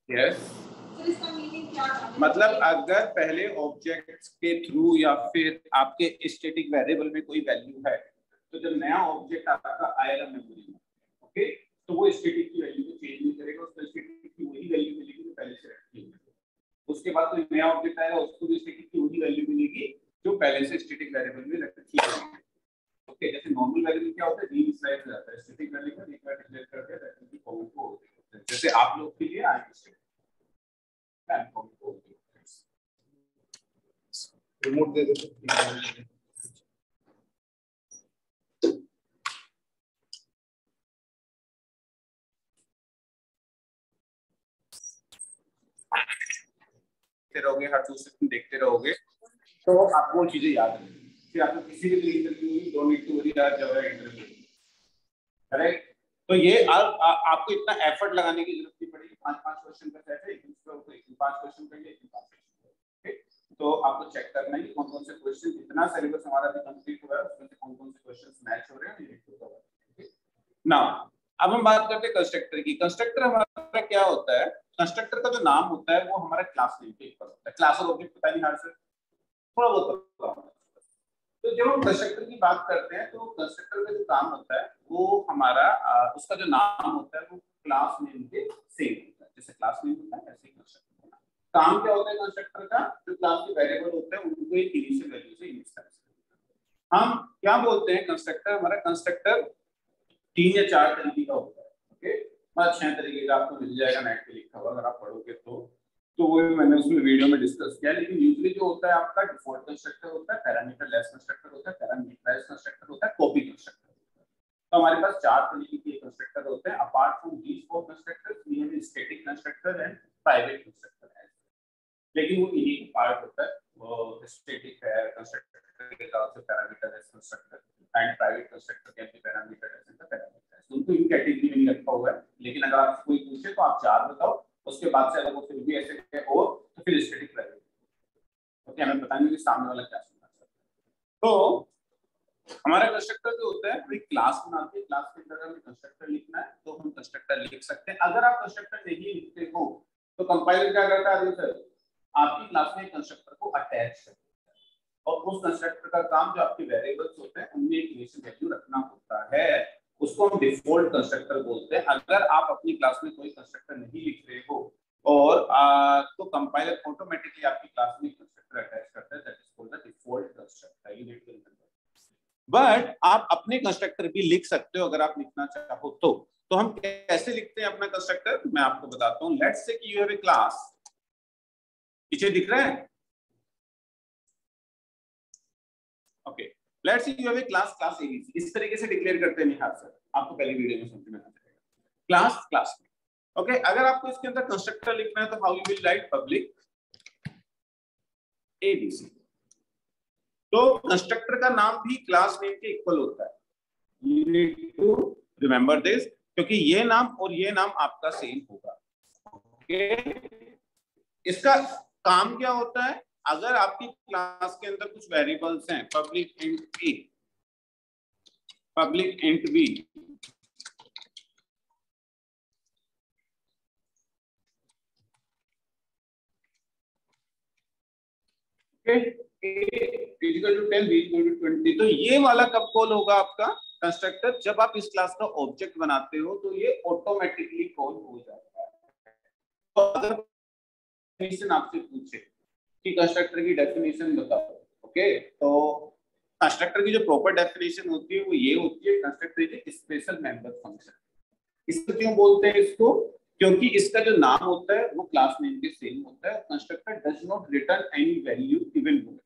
Yes, मतलब अगर पहले ऑब्जेक्ट के थ्रू या फिर आपके स्टैटिक वेरिएबल में कोई वैल्यू है, तो जब नया ऑब्जेक्ट आपका आएगा मेमोरी में, ओके, तो वो स्टैटिक की वैल्यू को चेंज नहीं करेगा, उसको स्टैटिक की वही वैल्यू मिलेगी जो पहले से रखी है। उसके बाद कोई नया ऑब्जेक्ट आएगा, उसको भी स्टैटिक की वही वैल्यू मिलेगी जो पहले से स्टैटिक वेरिएबल में रखी है। ओके, जैसे नॉर्मल वेरिएबल क्या होता है, रीइनिशियलाइज हो जाता है, स्टैटिक वेरिएबल एक बार डिक्लेयर कर दिया दैट इज कॉमन को, जैसे आप लोग के लिए आई रिमोट दे देते रहोगे, हर दूसरे दिन देखते रहोगे तो आपको वो चीजें याद रहेंगी। फिर आपको किसी भी इंटरव्यू में डोंट नीड टू वरी यार जब इंटरव्यू, करेक्ट। तो ये आपको इतना एफर्ट लगाने की जरूरत नहीं पड़ेगी। 5-5 क्वेश्चन का सेट है, एक दूसरे को 5 क्वेश्चन करिए, 5 क्वेश्चन, तो आपको चेक करना है कि कौन कौन से क्वेश्चन, जितना सिलेबस हमारा भी कंप्लीट हुआ है उसमें से कौन कौन से क्वेश्चंस मैच हो रहे हैं। नाउ अब हम बात करते हैं कंस्ट्रक्टर की। कंस्ट्रक्टर हमारा क्या होता है, कंस्ट्रक्टर का जो नाम होता है वो हमारा क्लास नेम के ऊपर होता है। क्लास और ऑब्जेक्ट पता नहीं हर से थोड़ा बहुत पता होता है। तो जब हम कंस्ट्रक्टर की बात करते हैं तो कंस्ट्रक्टर का जो काम होता है वो हमारा उसका जो नाम होता है वो क्लास नेम के सेम होता है। जैसे क्लास नेम होता है ऐसे ही कंस्ट्रक्टर का काम क्या होता है। कंस्ट्रक्टर का जो क्लास के वेरिएबल होते हैं उनको एक इनिशियल वैल्यू से इनिशियलाइज करते हैं। हम क्या बोलते हैं, कंस्ट्रक्टर, हमारा कंस्ट्रक्टर 3 या 4 तरीके का होता है। ओके, मतलब 6 तरीके का आपको मिल जाएगा नेट पे लिखा हुआ, अगर आप पढ़ोगे तो वो भी मैंने उसमें वीडियो में डिस्कस किया। लेकिन यूजुअली जो होता है आपका डिफॉल्ट कंस्ट्रक्टर होता है, पैरामीटर लेस कंस्ट्रक्टर होता है, पैरामीटराइज्ड कंस्ट्रक्टर होता है, कॉपी कंस्ट्रक्टर होता है। तो हमारे पास 4 तरीके के कंस्ट्रक्टर होते हैं। Apart from these 4 constructors we have static constructor and private constructor है। लेकिन वो इन्हीं का पार्ट होता है। वो स्टैटिक है कंस्ट्रक्टर के तरफ से parameter less constructor and private constructor can be parameter less and parameter. उनको इन कैटेगरी में नहीं रखा हुआ है। लेकिन अगर आप कोई पूछे तो आप 4 बताओ, उसके बाद से अगर वो फिर भी ऐसे है और तो फिर स्टैटिक वैल्यू। ओके, हमें पता नहीं कि सामने वाला क्या सुनना चाहता है। तो हमारा कंस्ट्रक्टर जो होता है वो एक क्लास बनाते हैं। क्लास के अंदर हमें कंस्ट्रक्टर लिखना है तो हम कंस्ट्रक्टर लिख सकते हैं। अगर आप कंस्ट्रक्टर नहीं लिखते हो तो कंपाइलर क्या करता है, सर आपकी क्लास में कंस्ट्रक्टर को अटैच करता है और उस कंस्ट्रक्टर का काम जो आपके वेरिएबल्स होते हैं उनमें एक इनिशियल वैल्यू रखना होता है। उसको हम डिफॉल्ट कंस्ट्रक्टर बोलते हैं। अगर आप अपनी क्लास में कोई कंस्ट्रक्टर नहीं लिख रहे हो और तो कंपाइलर ऑटोमेटिकली आपकी क्लास में कंस्ट्रक्टर अटैच करता है, that is called the default constructor. You need to remember. But आप अपने कंस्ट्रक्टर भी लिख सकते हो अगर आप लिखना चाहो तो हम कैसे लिखते हैं अपना कंस्ट्रक्टर, मैं आपको बताता हूं। लेट्स से कि यू हैव ए क्लास, पीछे दिख रहा है, okay, let's say you have a class ABC. इस तरीके से डिक्लेयर करते हैं निहार सर, आपको पहली वीडियो में समझ में आ जाएगा। क्लास ओके, अगर आपको इसके अंदर कंस्ट्रक्टर लिखना है तो how you will write public ABC. तो कंस्ट्रक्टर का नाम भी क्लास नेम के इक्वल होता है। You need to remember this, क्योंकि ये नाम और ये नाम आपका सेम होगा। ओके, इसका काम क्या होता है, अगर आपकी क्लास के अंदर कुछ वेरिएबल्स हैं, public int B, equal to 10, B equal to 20, तो ये वाला कब कॉल होगा आपका कंस्ट्रक्टर, जब आप इस क्लास का ऑब्जेक्ट बनाते हो तो ये ऑटोमेटिकली कॉल हो जाता है। तो अगर डेफिनेशन आपसे पूछे कि कंस्ट्रक्टर की डेफिनेशन बताओ, ओके, तो कंस्ट्रक्टर की जो प्रॉपर डेफिनेशन होती है वो ये होती है, constructor is a special member function. इसको क्यों बोलते हैं इसको, क्योंकि इसका जो नाम होता है वो क्लास नेम के सेम होता है। Constructor does not return any value even void,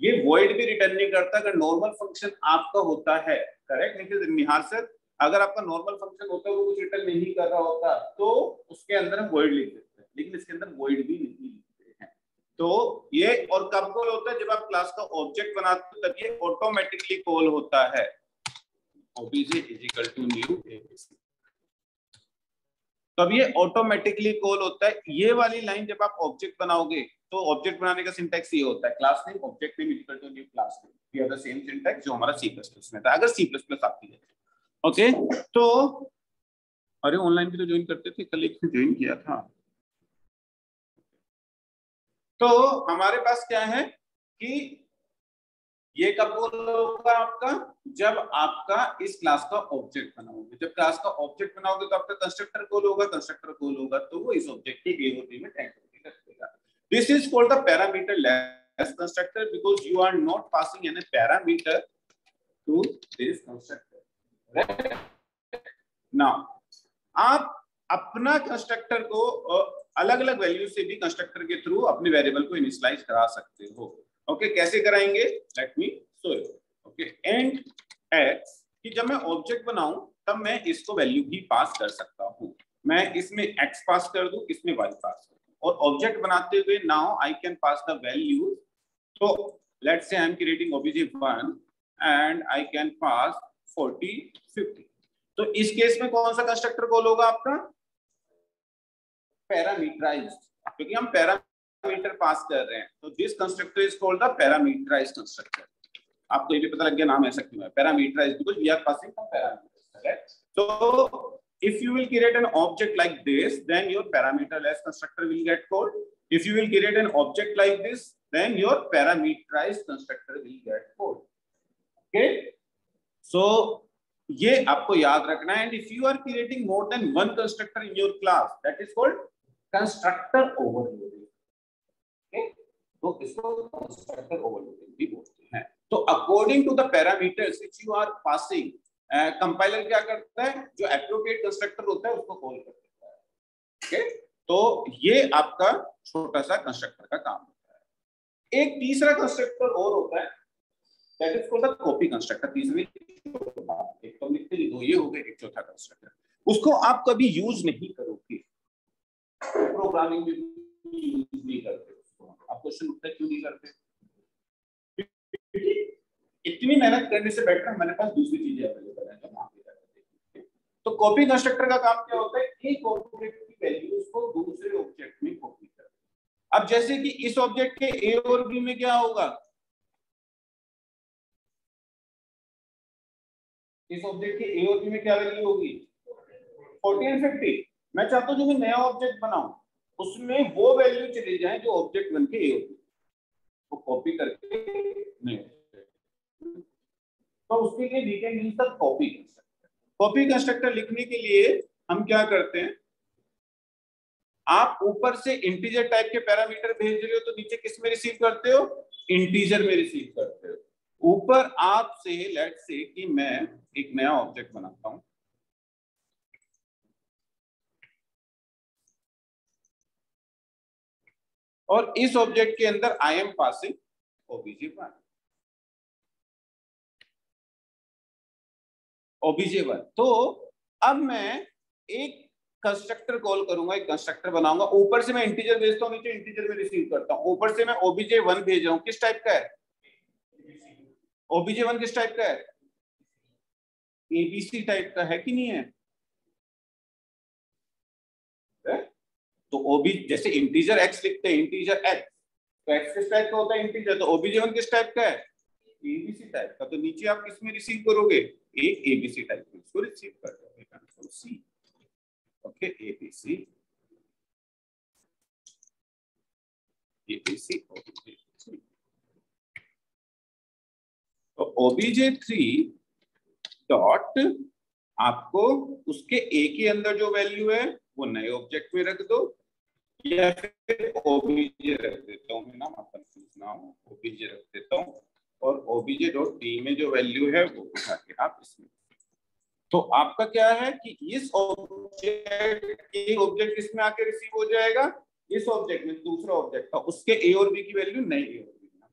ये वॉइड भी रिटर्न नहीं करता। अगर नॉर्मल फंक्शन आपका होता है, करेक्ट निहार सर, अगर आपका नॉर्मल फंक्शन होता है वो कुछ रिटर्न नहीं कर रहा होता तो उसके अंदर हम वॉइड लिख देते हैं, लेकिन इसके अंदर वॉइड भी नहीं लिखते हैं। तो ये और कब कॉल होता है, जब आप क्लास का ऑब्जेक्ट बनाते हो तब ये ऑटोमेटिकली कॉल होता है। obj is equal to new abc, तो अब ये ऑटोमेटिकली कॉल होता है। ये वाली लाइन जब आप ऑब्जेक्ट बनाओगे तो ऑब्जेक्ट बनाने का सिंटैक्स ये होता है, class name object name equal to new class name. We have the same syntax जो हमारा C++ में था, अगर C++ आपकी है। ओके, तो अरे ऑनलाइन भी तो ज्वाइन करते थे, कल एक ज्वाइन किया था, तो हमारे पास क्या है कि ये कब कॉल होगा आपका, जब आपका इस क्लास का ऑब्जेक्ट बनाओगे। जब क्लास का ऑब्जेक्ट बनाओगे तो आपका कंस्ट्रक्टर कॉल होगा, कंस्ट्रक्टर कॉल होगा तो वो इस ऑब्जेक्ट के ए और बी में टेंट रखेगा। This is called the parameter less constructor because you are not passing any parameter to this constructor. Now आप अपना कंस्ट्रक्टर को अलग अलग वैल्यू से भी कंस्ट्रक्टर के थ्रू अपने वेरिएबल को इनिशियलाइज करा सकते हो। ओके कैसे कराएंगे, let me show you. Okay and x कि जब मैं ऑब्जेक्ट बनाऊं तब मैं इसको वैल्यू भी पास कर सकता हूं। मैं इसमें एक्स पास कर दूं, इसमें वाई पास कर दूं, और ऑब्जेक्ट बनाते हुए now I can pass the value. तो let's say I am creating obj1 and I can pass 40 50। तो इस केस में कौन सा कंस्ट्रक्टर कॉल होगा आपका, पैरामीटराइज्ड, क्योंकि हम पैरामीटर पास कर रहे हैं। तो this constructor is called the parameterized constructor. आपको ये भी पता लग गया नाम ऐसा क्यों है, parameterized, because we are passing some parameters, correct. So if you will create an object like this, then your parameterless constructor will get called. If you will create an object like this, then your parameterized constructor will get called. Okay, so ये आपको याद रखना है। And if you are creating more than one constructor in your class, that is called constructor overloading. Okay, तो इसको constructor overloading भी बोलते हैं। तो according to the parameters which you are passing, compiler क्या करता है, जो एप्रोप्रिएट कंस्ट्रक्टर होता है उसको कॉल कर देता है। ओके, तो ये आपका छोटा सा कंस्ट्रक्टर का काम होता है। एक तीसरा कंस्ट्रक्टर और होता है, that is called the copy constructor. तीसरी एक तो लिखते ही दो ये हो गए, एक चौथा कंस्ट्रक्टर, उसको आप कभी यूज नहीं करोगे, प्रोग्रामिंग में यूज नहीं करते उसको। आप क्वेश्चन उठता है क्यों नहीं करते, इतनी मेहनत करने से बेटर हमारे पास दूसरी चीजें अवेलेबल है जो हम आगे जाकर। तो कॉपी कंस्ट्रक्टर का काम क्या होता है, एक ऑब्जेक्ट की वैल्यूज को दूसरे ऑब्जेक्ट में कॉपी करना। अब जैसे कि इस ऑब्जेक्ट के ए और बी में क्या होगा, इस ऑब्जेक्ट के ए और बी में क्या वैल्यू होगी, 40 एंड 50। मैं चाहता हूं जो मैं नया ऑब्जेक्ट बनाऊं उसमें वो वैल्यू चली जाए जो ऑब्जेक्ट बन के ए और बी, वो कॉपी करके नहीं। तो उसके लिए we can use the copy constructor. Copy constructor लिखने के लिए हम क्या करते हैं, आप ऊपर से इंटीजर टाइप के पैरामीटर भेज रहे हो तो नीचे किस में रिसीव करते हो, इंटीजर में रिसीव करते हो। ऊपर आपसे लेट्स से कि मैं एक नया ऑब्जेक्ट बनाता हूं, और इस ऑब्जेक्ट के अंदर I am passing obj1। obj1 तो अब मैं एक कंस्ट्रक्टर कॉल करूंगा, एक कंस्ट्रक्टर बनाऊंगा। ऊपर से मैं इंटीजर भेजता हूं, नीचे इंटीजर में रिसीव करता हूं। ऊपर से मैं obj1 भेज रहा हूं, किस टाइप का है, obj1 किस टाइप का है, एबीसी टाइप का है कि नहीं है। तो ओबी जैसे इंटीजर एक्स लिखते हैं, इंटीजर एक्स, तो एक्स किस टाइप का होता है, इंटीजर। तो obj1 किस टाइप का है, एबीसी टाइप का। तो नीचे आप किस में रिसीव करोगे, एक एबीसी टाइप में इसको रिसीव कर दोगे, control C. Okay, ABC ABC obj3। तो obj3 डॉट आपको उसके ए के अंदर जो वैल्यू है वो नए ऑब्जेक्ट में रख दो, या फिर ओबीजे रख देता हूँ मैं, नाम कंफ्यूज ना हो, ओबीजे रख देता हूँ, और ओबीजे डॉट डी में जो वैल्यू है वो उठा के आप इसमें। तो आपका क्या है कि इस ऑब्जेक्ट इसमें आके रिसीव हो जाएगा, इस ऑब्जेक्ट में दूसरा ऑब्जेक्ट था उसके ए और बी की वैल्यू नए ए और बी में।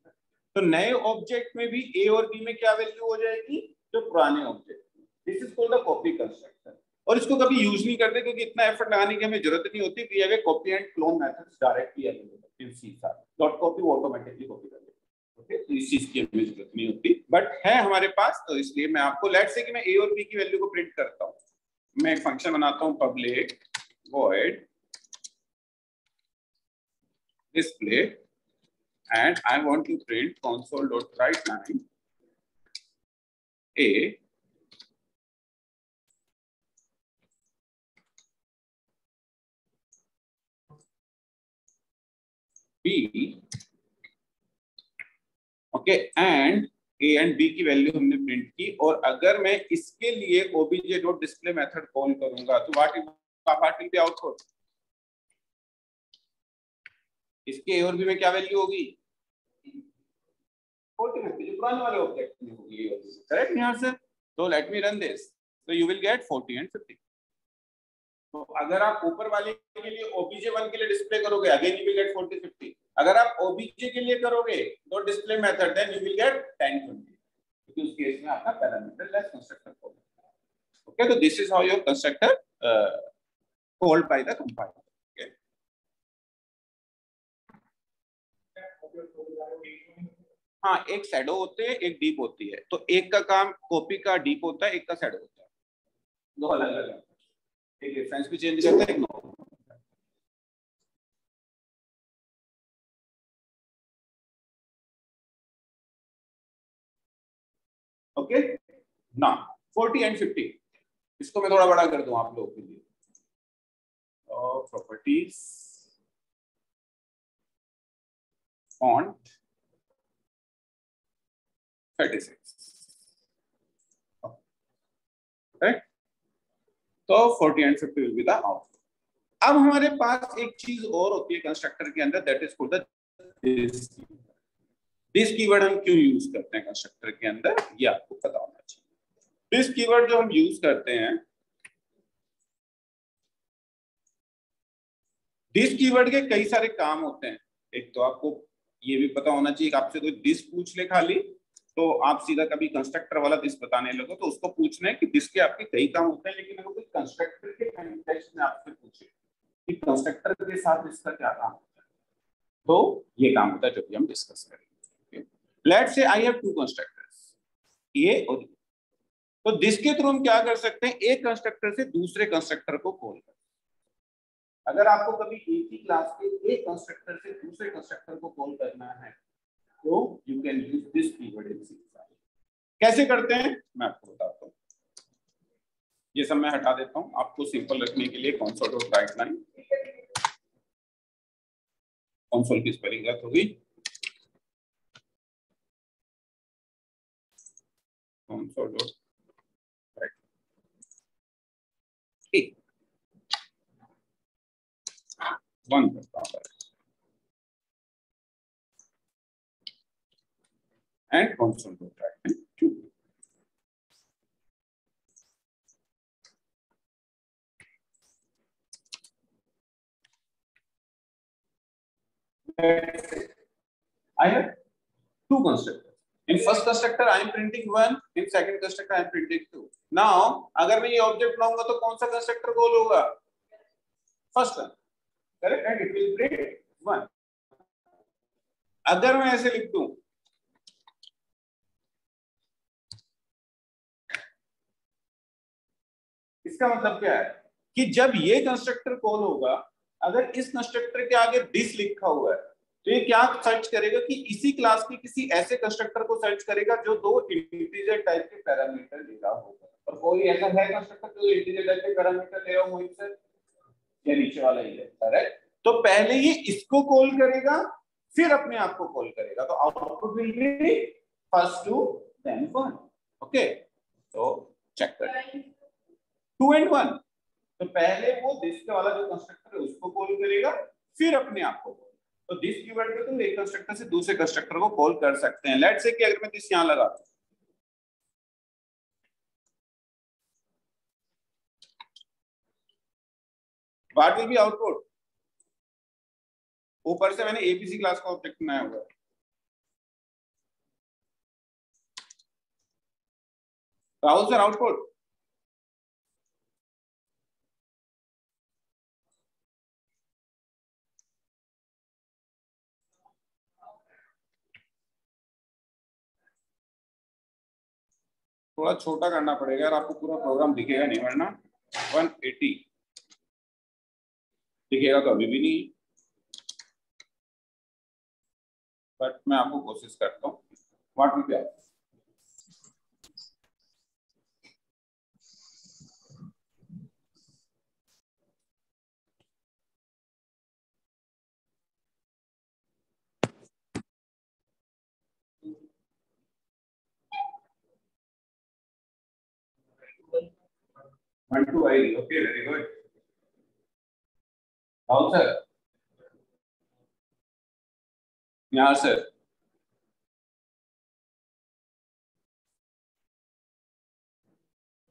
तो नए ऑब्जेक्ट में भी ए और बी में क्या वैल्यू हो जाएगी, जो पुराने ऑब्जेक्ट में। This is called the copy constructor. और इसको कभी यूज नहीं करते क्योंकि इतना एफर्ट लगाने की हमें जरूरत नहीं होती। We have a copy and clone methods directly available in C sharp. Dot copy वो ऑटोमेटिकली कॉपी कर देगा। ओके, तो इस चीज की हमें जरूरत नहीं होती, बट है हमारे पास। तो इसलिए मैं आपको लेट्स से कि मैं ए और बी की वैल्यू को प्रिंट करता हूं। मैं एक फंक्शन बनाता हूं, public void display, and I want to print console.writeLine a B, okay, and A and B की वैल्यू हमने प्रिंट की, और अगर मैं इसके लिए OBJ dot display method call करूंगा तो व्हाट विल बी आउटपुट? इसके ए और बी में क्या वैल्यू होगी? 40 50, जो पुराने वाले ऑब्जेक्ट में होगी, करेक्ट यहाँ से। तो लेट मी रन दिस, तो यू विल गेट 40 एंड 50। तो अगर आप ऊपर वाले के लिए ओबीजे 1 के लिए डिस्प्ले करोगे, अगेन यू विल गेट 40 50। अगर आप ओबीजे के लिए करोगे तो display method, then you will get 10 20, क्योंकि उस केस में आपका parameter less constructor call. Okay, तो this is how your constructor called by the compiler. हाँ, एक शैडो होते हैं, एक डीप होती है, तो एक का काम कॉपी का डीप होता है, एक का शैडो होता है, दो अलग अलग है। एक रेफरेंस भी चेंज करता है, एक नो। ओके ना, 40 एंड 50, इसको मैं थोड़ा बड़ा कर दूं आप लोगों के लिए। Properties, font 36, right? तो 40 and 50 will be the output. अब हमारे पास एक चीज और होती है कंस्ट्रक्टर के अंदर, that is called the this keyword. हम क्यों यूज करते हैं कंस्ट्रक्टर के अंदर, ये आपको पता होना चाहिए। दिस कीवर्ड जो हम यूज करते हैं, दिस कीवर्ड के कई सारे काम होते हैं। एक तो आपको ये भी पता होना चाहिए कि आपसे कोई दिस पूछ ले खाली, तो आप सीधा कभी कंस्ट्रक्टर वाला दिस बताने लगो तो उसको पूछना है कि दिस के आपके कई काम होते हैं, लेकिन अगर कोई कंस्ट्रक्टर के कॉन्टेक्स्ट में आपसे पूछे कि कंस्ट्रक्टर के साथ इसका क्या काम होता है, तो ये काम होता है जो कि हम डिस्कस करेंगे। Let's say I have two constructors, A और बी। तो दिस के थ्रू हम क्या कर सकते हैं, एक कंस्ट्रक्टर से दूसरे कंस्ट्रक्टर को कॉल कर। अगर आपको कभी एक ही क्लास के एक कंस्ट्रक्टर से दूसरे कंस्ट्रक्टर को कॉल करना है तो you can use this keyword in C. कैसे करते हैं मैं आपको बताता हूँ। ये सब मैं हटा देता हूँ आपको सिंपल रखने के लिए। Console dot right line, console की स्पेलिंग गलत होगी, कंसोल डॉट राइट, ठीक, बंद करता हूँ and console dot right line 2। I have two constructors. In first constructor I am printing 1, in second constructor I am printing 2. Now अगर मैं ये ऑब्जेक्ट लाऊंगा तो कौन सा कंस्ट्रक्टर कॉल होगा? First one, correct, and it will print 1। अगर मैं ऐसे लिख दूं, इसका मतलब क्या है कि जब ये कंस्ट्रक्टर कॉल होगा, अगर इस कंस्ट्रक्टर के आगे दिस लिखा हुआ है तो ये क्या सर्च करेगा कि इसी क्लास के किसी ऐसे कंस्ट्रक्टर को सर्च करेगा जो दो इंटीजर टाइप के पैरामीटर ले रहा होगा। और कोई ऐसा है कंस्ट्रक्टर जो इंटीजर टाइप के पैरामीटर ले रहा हो, मोहित सर? ये नीचे वाला ही है, करेक्ट। तो पहले ये इसको कॉल करेगा, फिर अपने आप को कॉल करेगा, तो output will be first 2 then 1। Okay, तो चेक करें 2 and 1। तो पहले वो दिस वाला जो कंस्ट्रक्टर है उसको कॉल करेगा, फिर अपने आप को। तो दिस कीवर्ड पे तुम एक कंस्ट्रक्टर से दूसरे कंस्ट्रक्टर को कॉल कर सकते हैं। लेट्स से कि अगर मैं दिस यहां लगाता हूं, व्हाट विल बी आउटपुट? ऊपर से मैंने एबीसी क्लास का ऑब्जेक्ट बनाया हुआ है, राहुल सर आउटपुट थोड़ा छोटा करना पड़ेगा यार, आपको पूरा प्रोग्राम दिखेगा नहीं, वरना 180 दिखेगा तो अभी भी नहीं, बट मैं आपको कोशिश करता हूँ। व्हाट विल बी, 1 2 आएगी। Okay very good. Rahul sir, यहाँ सर,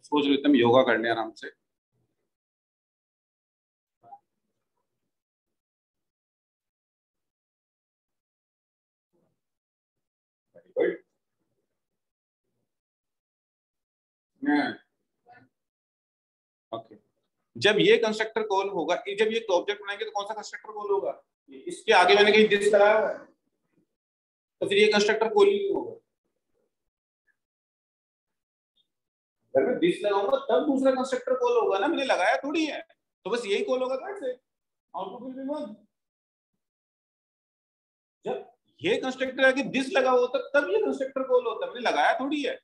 सोच रहे थे हम योगा करने आराम से। Very good. ओके, जब ये कंस्ट्रक्टर कॉल होगा, जब ये ऑब्जेक्ट बनाएंगे तो कौन सा कंस्ट्रक्टर कॉल होगा? इसके आगे मैंने कहीं दिस लगाया हुआ है, तो फिर ये कंस्ट्रक्टर कॉल ही नहीं होगा। अगर मैं दिस लगाऊंगा तब दूसरा कंस्ट्रक्टर कॉल होगा ना, मैंने लगाया थोड़ी है, तो बस यही कॉल होगा। That's it, output will B 1। जब ये कंस्ट्रक्टर आगे दिस लगा होता तब ये कंस्ट्रक्टर कॉल होता, मैंने लगाया थोड़ी है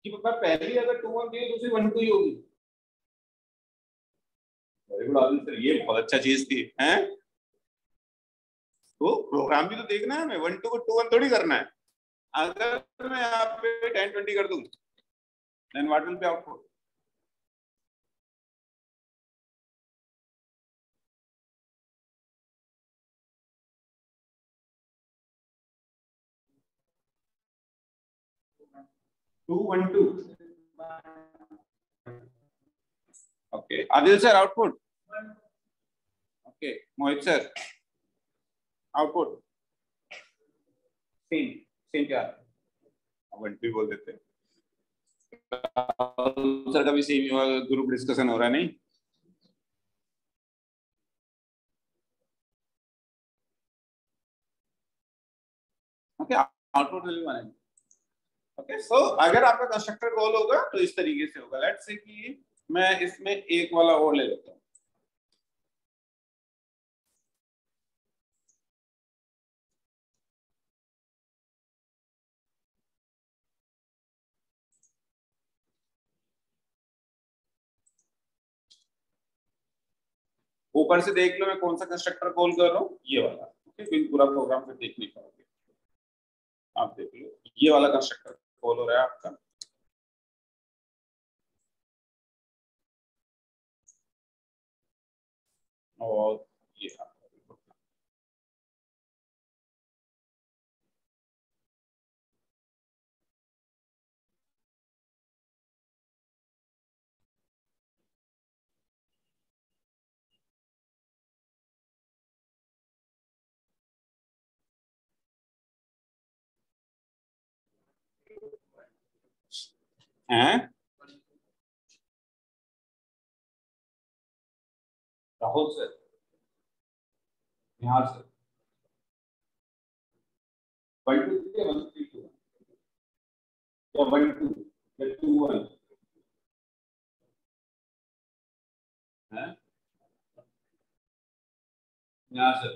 कि पापा पहली अगर 2 1 दी दूसरी 1 2 ही होगी। वेरी गुड आदित्य सर, ये बहुत अच्छा चीज थी हैं। तो प्रोग्राम भी तो देखना है हमें, 1 2 को 2 1 थोड़ी करना है। अगर मैं यहाँ पे 10 20 कर दूं, then what will be output? Two 1 2. Okay, Adil sir, output. Okay, Mohit sir, output. Same क्या? 1 2 बोल देते हैं। सर का भी सेम ग्रुप डिस्कशन हो रहा है नहीं? ओके, आउटपुट वैल्यू आएगी। ओके, सो अगर आपका कंस्ट्रक्टर कॉल होगा तो इस तरीके से होगा। लेट्स से कि मैं इसमें एक वाला और ले लेता हूँ। ऊपर से देख लो मैं कौन सा कंस्ट्रक्टर कॉल कर रहा हूँ, ये वाला। ओके, फिर पूरा प्रोग्राम फिर देख नहीं पाओगे। आप देख लो, ये वाला कंस्ट्रक्टर कॉल हो रहा है आपका। और ये हैं राहुल सर, यहाँ से 1 2 3 1 3 2 या 1 2 या 2 1 है यहाँ से।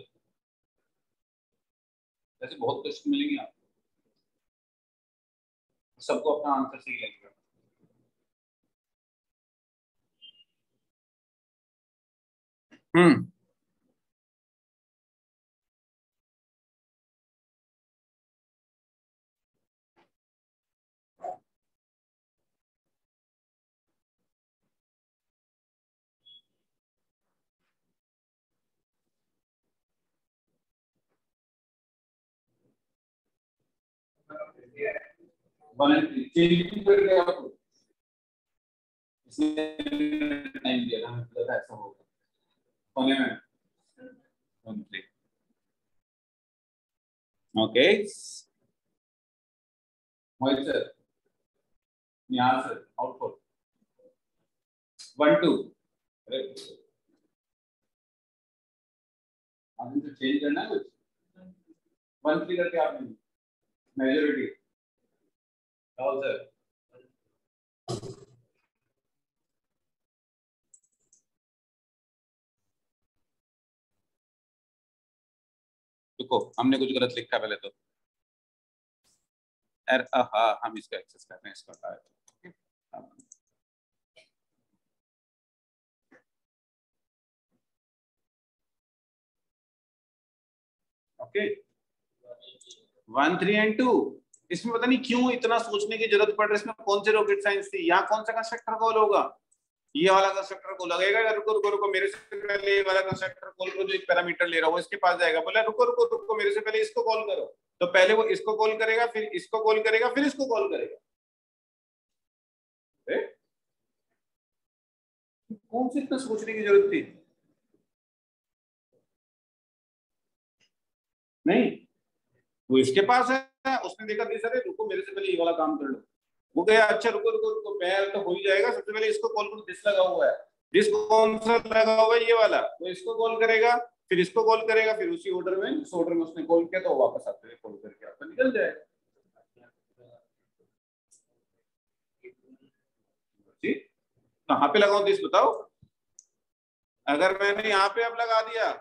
ऐसे बहुत क्वेश्चन मिलेंगे आपको, सबको अपना आंसर सही लगेगा। हम्म, चेंज करके आपको इसने टाइम दिया था, मतलब ऐसा होगा होने में। ओके, मोहित सर, यहाँ से आउटपुट 1 2। आपने तो चेंज करना है कुछ 1 3 करके आपने मेजॉरिटी। राहुल सर, देखो हमने कुछ गलत लिखा पहले तो। हाँ, हम इसका एक्सेस कर रहे हैं, इसका ओके 1 3 एंड 2। इसमें पता नहीं क्यों इतना सोचने की जरूरत पड़ रही है। इसमें कौन सी रॉकेट साइंस थी? यहाँ कौन सा कंस्ट्रक्टर कॉल होगा? ये वाला कंस्ट्रक्टर को लगेगा, रुको रुको रुको मेरे से पहले ये वाला कंस्ट्रक्टर कॉल करो, जो एक पैरामीटर ले रहा हो इसके पास जाएगा, बोला रुको रुको रुको मेरे से पहले इसको कॉल करो, तो पहले वो इसको कॉल करेगा, फिर इसको कॉल करेगा, फिर इसको कॉल करेगा। कौन सी इतना सोचने की जरूरत थी? नहीं, वो इसके पास है, उसने देखा नहीं सर रुको मेरे से पहले ये वाला काम कर लो, वो गया अच्छा रुको रुको रुको मैं तो हो ही जाएगा, सबसे पहले इसको कॉल करो, दिस लगा हुआ है, दिस कौन सा लगा हुआ है ये वाला, तो इसको कॉल करेगा, फिर इसको कॉल करेगा, फिर उसी ऑर्डर में जिस ऑर्डर में उसने कॉल किया तो वापस आते हुए कॉल करके आपका निकल जाएगा। कहाँ पे लगाऊं दिस बताओ? अगर मैंने यहाँ पे अब लगा दिया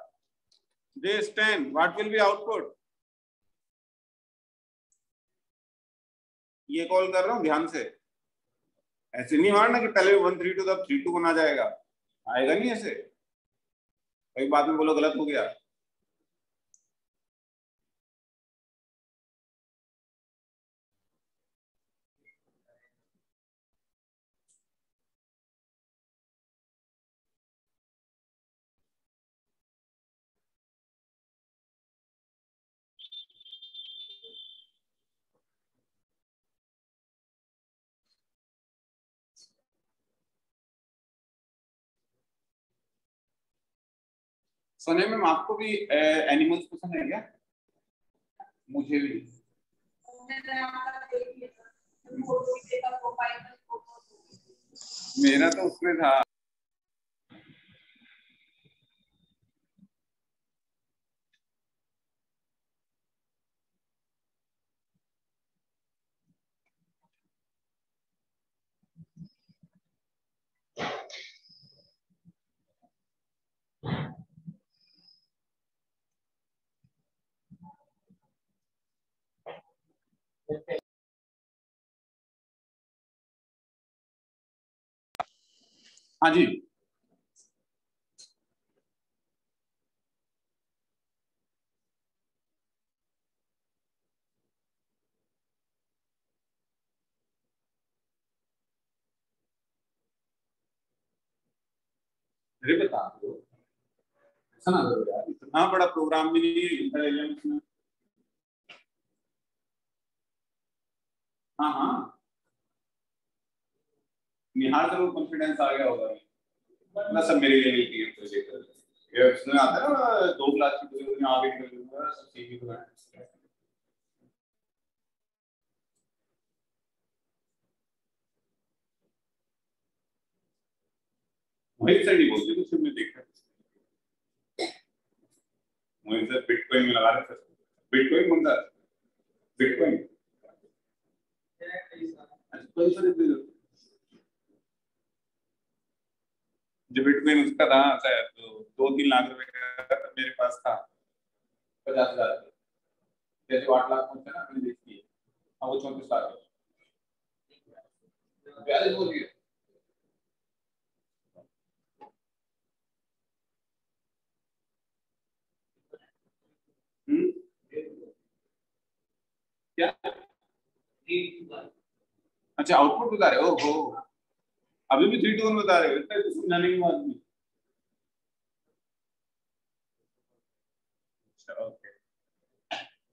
this 10 what will be output? ये कॉल कर रहा हूँ ध्यान से, ऐसे नहीं मारना कि पहले 1 3 2 तब 3 2 बना जाएगा, आएगा नहीं ऐसे, कई बाद में बोलो गलत हो गया। सोने में आपको भी एनिमल्स पसंद है क्या? मुझे भी। मेरा तो उसमें था। हाँ जी, अरे बता दो, ऐसा ना करो यार, इतना बड़ा प्रोग्राम भी नहीं है इसमें। हाँ हाँ, निहार जरूर कॉन्फिडेंस आ गया होगा ना, सब मेरे लेवल की प्रोजेक्ट ये उसमें आता है ना 2 क्लास की प्रोजेक्ट में आगे कर दूंगा सब सीखी तो है। वही सर नहीं बोलते कुछ मैं देखा, वही सर बिटकॉइन में लगा रहे थे, बिटकॉइन कौन सा बिटकॉइन? जो बिटकॉइन उसका था शायद तो 2-3 लाख रुपए का मेरे पास था, 50,000 जैसे 8 लाख पहुंचे ना मैंने देखी है, हाँ वो 34 लाख ब्याज बोल दिया। क्या? अच्छा आउटपुट बता रहे हो, अभी भी 3 to 1 बता रहे हो, इतना तो समझाने की बात नहीं। अच्छा ओके,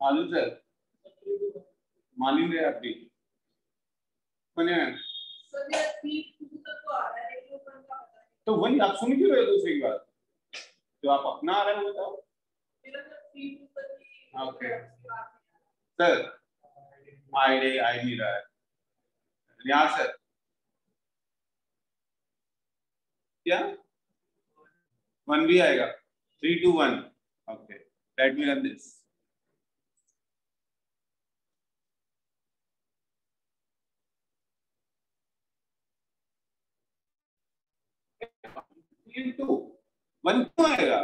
आलू सर मान ही रहे आप भी मैंने, तो वही आप सुन क्यों रहे हो दूसरी बात, जो आप अपना आ रहे हो बताओ। ओके सर आई नहीं रहा है यहाँ सर, क्या 1 भी आएगा 3 to 1, okay let me run this. One क्यों आएगा?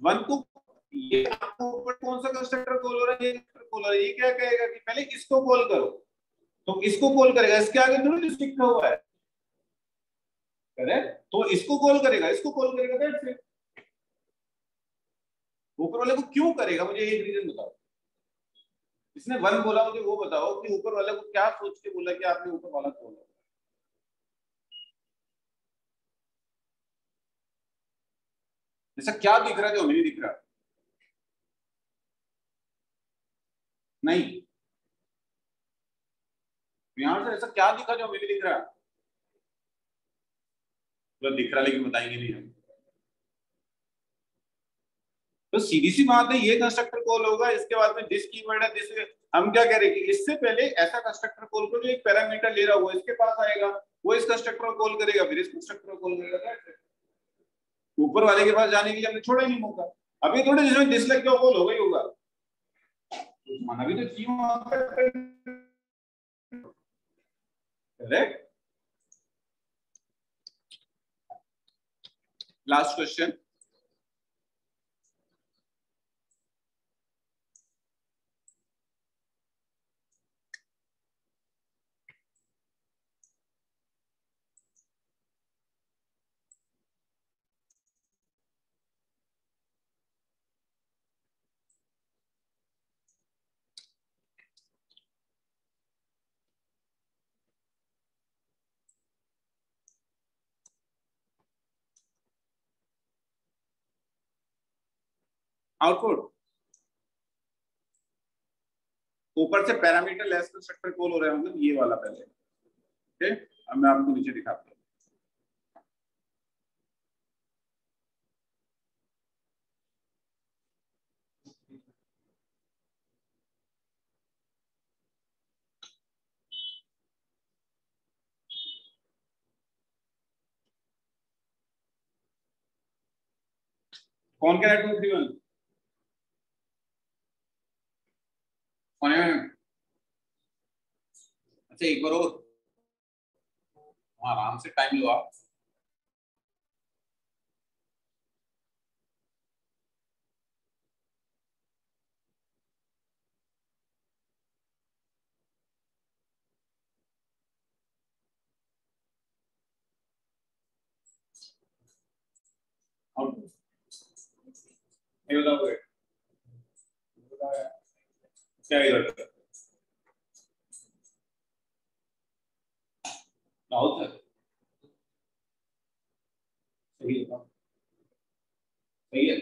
वन को ये आपको ऊपर कौन सा कंस्ट्रक्टर कॉल हो रहा है, ये कॉल हो रहा है, ये क्या कहेगा कि पहले इसको कॉल करो, तो इसको कॉल करेगा, इसके आगे थोड़ी लिस्ट लिखा हुआ है, करेक्ट? तो इसको कॉल करेगा, इसको कॉल करेगा, दैट्स इट। ऊपर वाले को क्यों करेगा, मुझे एक रीजन बताओ, इसने 1 बोला, मुझे वो बताओ कि ऊपर वाले को क्या सोच के बोला कि आपने ऊपर वाला कॉल। ऐसा क्या दिख रहा है जो हमें नहीं दिख रहा? नहीं, यहां से ऐसा क्या दिखा जो हमें नहीं दिख रहा? तो दिख रहा लेकिन बताएंगे नहीं हम। तो सीधी सी बात है, ये कंस्ट्रक्टर कॉल होगा, इसके बाद में दिस कीवर्ड है, दिस। हम क्या कह रहे हैं कि इससे पहले ऐसा कंस्ट्रक्टर कॉल करो जो एक पैरामीटर ले रहा हुआ इसके पास आएगा, वो इस कंस्ट्रक्टर को कॉल करेगा, फिर इस कंस्ट्रक्टर को कॉल करेगा। ऊपर वाले के पास जाने के लिए हमने छोड़ा ही नहीं मौका। अभी थोड़े जिसमें दिस लग गया कॉल होगा ही होगा, माना भी तो चाहिए। करेक्ट। Last question. आउटपुट ऊपर से पैरामीटर लेस कंस्ट्रक्टर कॉल हो रहा है, मतलब ये वाला पहले। ओके, अब मैं आपको नीचे दिखाता हूँ। कौन कह रहा है 231? कौन है? अच्छा एक बार और आराम से टाइम लो आप। क्या इधर राहुल सर सही है, सही है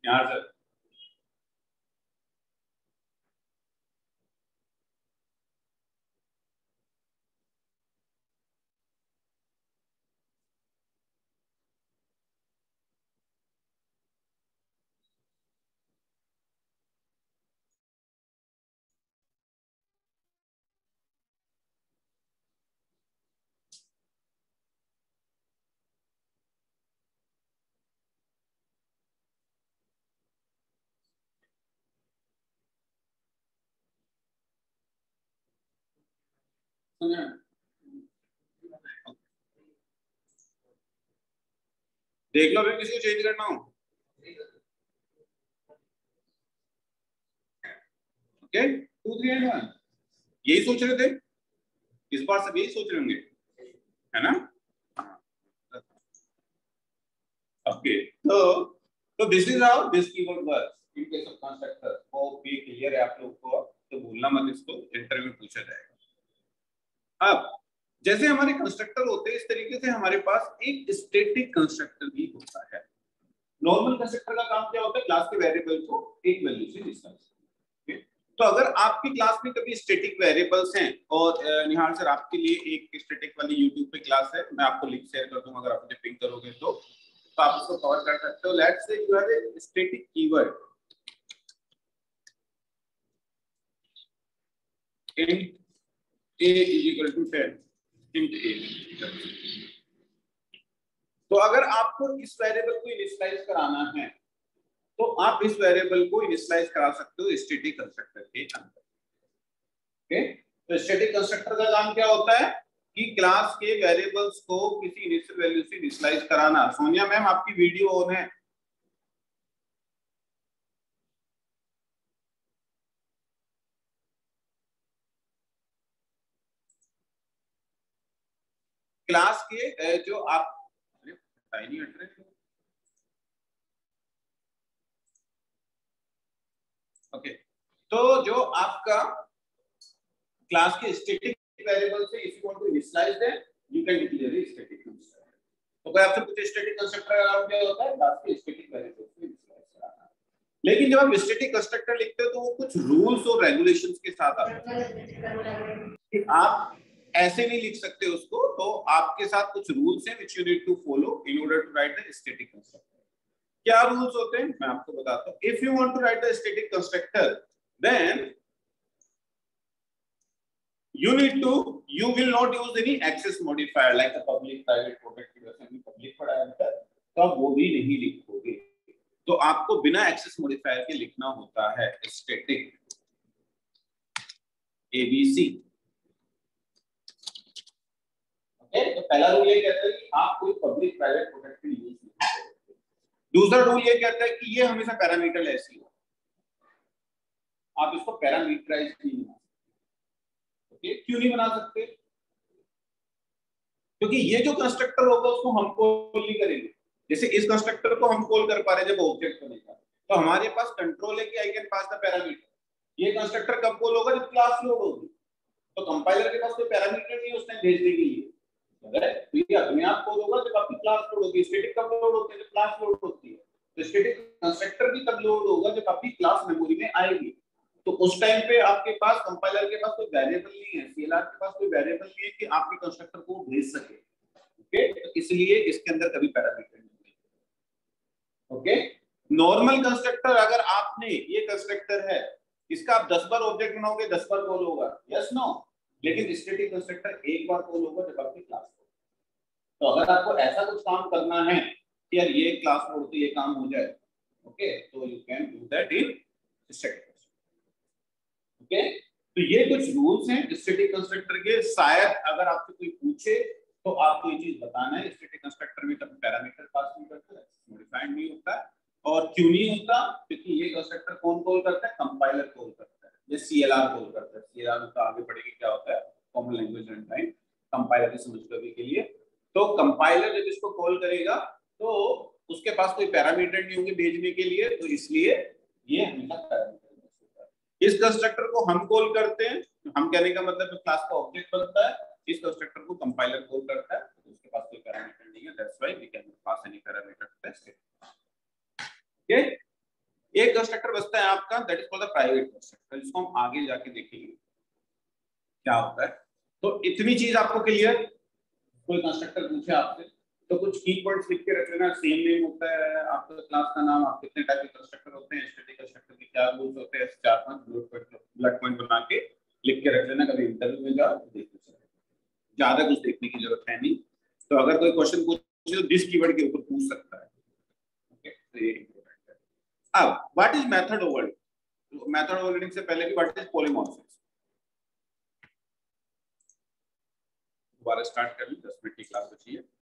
यहाँ सर। देख लो अभी किसी को चेंज करना हो। ओके 2 3 एंड 1 यही सोच रहे थे, इस बार सब यही सोच रहे होंगे, है ना? ओके तो this is how this keyword works in case of constructor. वो भी क्लियर है आप लोग को, तो भूलना मत, इसको इंटरव्यू में पूछा जाएगा। अब जैसे हमारे कंस्ट्रक्टर होते हैं, इस तरीके से हमारे पास एक स्टैटिक कंस्ट्रक्टर भी होता है। नॉर्मल कंस्ट्रक्टर का काम क्या होता है? क्लास के वेरिएबल को एक वैल्यू से इनिशियलाइज करना। तो अगर आपकी क्लास में कभी स्टैटिक वेरिएबल्स हैं, और निहाल सर आपके लिए एक स्टैटिक वाली यूट्यूब पे क्लास है, मैं आपको लिंक शेयर कर दूंगा, अगर आप मुझे पिंग करोगे तो आप उसको कवर कर सकते हो। Let's say you have a static keyword int a is equal to 10, int a। तो अगर आपको इस वेरिएबल को इनिशियलाइज कराना है, तो आप इस वेरिएबल को इनिशियलाइज करा सकते हो स्टैटिक कंस्ट्रक्टर के अंदर। ओके, तो स्टैटिक कंस्ट्रक्टर का काम क्या होता है कि क्लास के वेरिएबल्स को किसी इनिशियल वैल्यू से इनिशियलाइज कराना। सोनिया मैम आपकी वीडियो ऑन है? क्लास के जो आप नहीं एड्रेस, ओके, तो जो आपका क्लास के स्टैटिक वेरिएबल से if you want to initialize them, you can declare static constructor. तो कोई आपसे पूछे स्टैटिक कंस्ट्रक्टर का क्या होता है, क्लास के स्टैटिक वेरिएबल्स को इनिशियलाइज कराना। लेकिन जब आप स्टैटिक कंस्ट्रक्टर लिखते हो तो वो कुछ रूल्स और रेगुलेशंस के साथ आता है। आप ऐसे नहीं लिख सकते उसको, तो आपके साथ कुछ रूल्स हैं which you need to follow in order to write the static constructor. क्या रूल्स होते हैं मैं आपको बताता हूं। If you want to write the static constructor then you will not use any access modifier like the public private protected or any public parameter, तो आप वो भी नहीं लिखोगे। तो आपको बिना एक्सेस मॉडिफायर के लिखना होता है स्टैटिक एबीसी। ओके, तो पहला रूल ये कहता है कि आप कोई पब्लिक प्राइवेट प्रोटेक्टेड यूज नहीं करोगे। दूसरा रूल ये कहता है कि ये हमेशा पैरामीटर ऐसी हो, आप इसको पैरामीटराइज नहीं बना सकते। क्यों नहीं बना सकते? क्योंकि ये जो कंस्ट्रक्टर होगा उसको हम कॉल नहीं करेंगे। जैसे इस कंस्ट्रक्टर को हम कॉल कर पा रहे जब ऑब्जेक्ट बनेगा, तो हमारे पास कंट्रोल है कि आई कैन पास द पैरामीटर। ये कंस्ट्रक्टर कब कॉल होगा? जब क्लास लोड होगी। तो कंपाइलर के पास कोई पैरामीटर नहीं है उस टाइम भेजने के लिए, तो ये अपने आप कॉल होगा जब आपकी क्लास लोड होगी। स्टैटिक कब लोड होती है? जब क्लास लोड होती है। तो स्टैटिक कंस्ट्रक्टर भी तब लोड होगा जब आपकी क्लास मेमोरी में आएगी। तो उस टाइम पे आपके पास कंपाइलर के पास कोई वेरिएबल नहीं है, सीएलआर के पास कोई वेरिएबल नहीं है कि आपके कंस्ट्रक्टर को भेज सके। ओके, तो इसलिए इसके अंदर कभी पैरामीटर नहीं है। ओके, नॉर्मल कंस्ट्रक्टर अगर आपने ये कंस्ट्रक्टर है, इसका आप 10 बार ऑब्जेक्ट बनाओगे 10 बार कॉल होगा, यस नो। लेकिन स्टैटिक कंस्ट्रक्टर एक बार कॉल होगा जब आपकी क्लास हो। तो अगर आपको ऐसा कुछ काम करना है कि यार ये क्लास मोड तो ये काम हो जाए, ओके, तो you can do that in static. Okay, तो ये कुछ रूल्स हैं स्टैटिक कंस्ट्रक्टर के। शायद अगर आपसे कोई पूछे तो आपको ये चीज बताना है, स्टैटिक कंस्ट्रक्टर में कभी पैरामीटर पास नहीं करता है, मॉडिफाइड नहीं होता है। और क्यों नहीं होता? क्योंकि ये कंस्ट्रक्टर कौन कॉल करता है? कंपाइलर कॉल करता है, ये सीएलआर कॉल करता है। सीएलआर में आगे पढ़ेंगे क्या होता है, कॉमन लैंग्वेज रनटाइम, कंपाइलर की समझ करने के लिए। तो कंपाइलर जब इसको कॉल करेगा तो उसके पास कोई पैरामीटर नहीं होंगे भेजने के लिए, तो इसलिए ये हमेशा पैरामीटर। इस कंस्ट्रक्टर को हम कॉल करते हैं, हम कहने का मतलब जो क्लास का ऑब्जेक्ट बनता है, इस कंस्ट्रक्टर को कंपाइलर कॉल करता है, तो उसके पास कोई पैरामीटर नहीं है, that's why we can not pass any parameter to the static. Okay, एक कंस्ट्रक्टर बचता है आपका, that is called the private constructor, जिसको हम आगे जाके देखेंगे क्या होता है। तो इतनी चीज आपको क्लियर? कोई कंस्ट्रक्टर पूछे आपसे तो कुछ की पॉइंट्स लिख के रख लेना। सेम नेम होता है आपका क्लास का नाम, आप कितने टाइप के कंस्ट्रक्टर होते हैं, स्टैटिक कंस्ट्रक्टर के क्या रूल्स होते हैं, 4-5 बुलेट पॉइंट बना के लिख के रख लेना। कभी इंटरव्यू में जाओ देख लो, ज्यादा कुछ देखने की जरूरत है नहीं। तो अगर कोई क्वेश्चन पूछे तो दिस कीवर्ड के ऊपर पूछ सकता है। ओके, तो ये इंपॉर्टेंट है। अब what is method overloading? Method overloading से पहले भी व्हाट इज पॉलीमॉर्फिज्म? दोबारा स्टार्ट कर ली, 10 मिनट की क्लास बची है।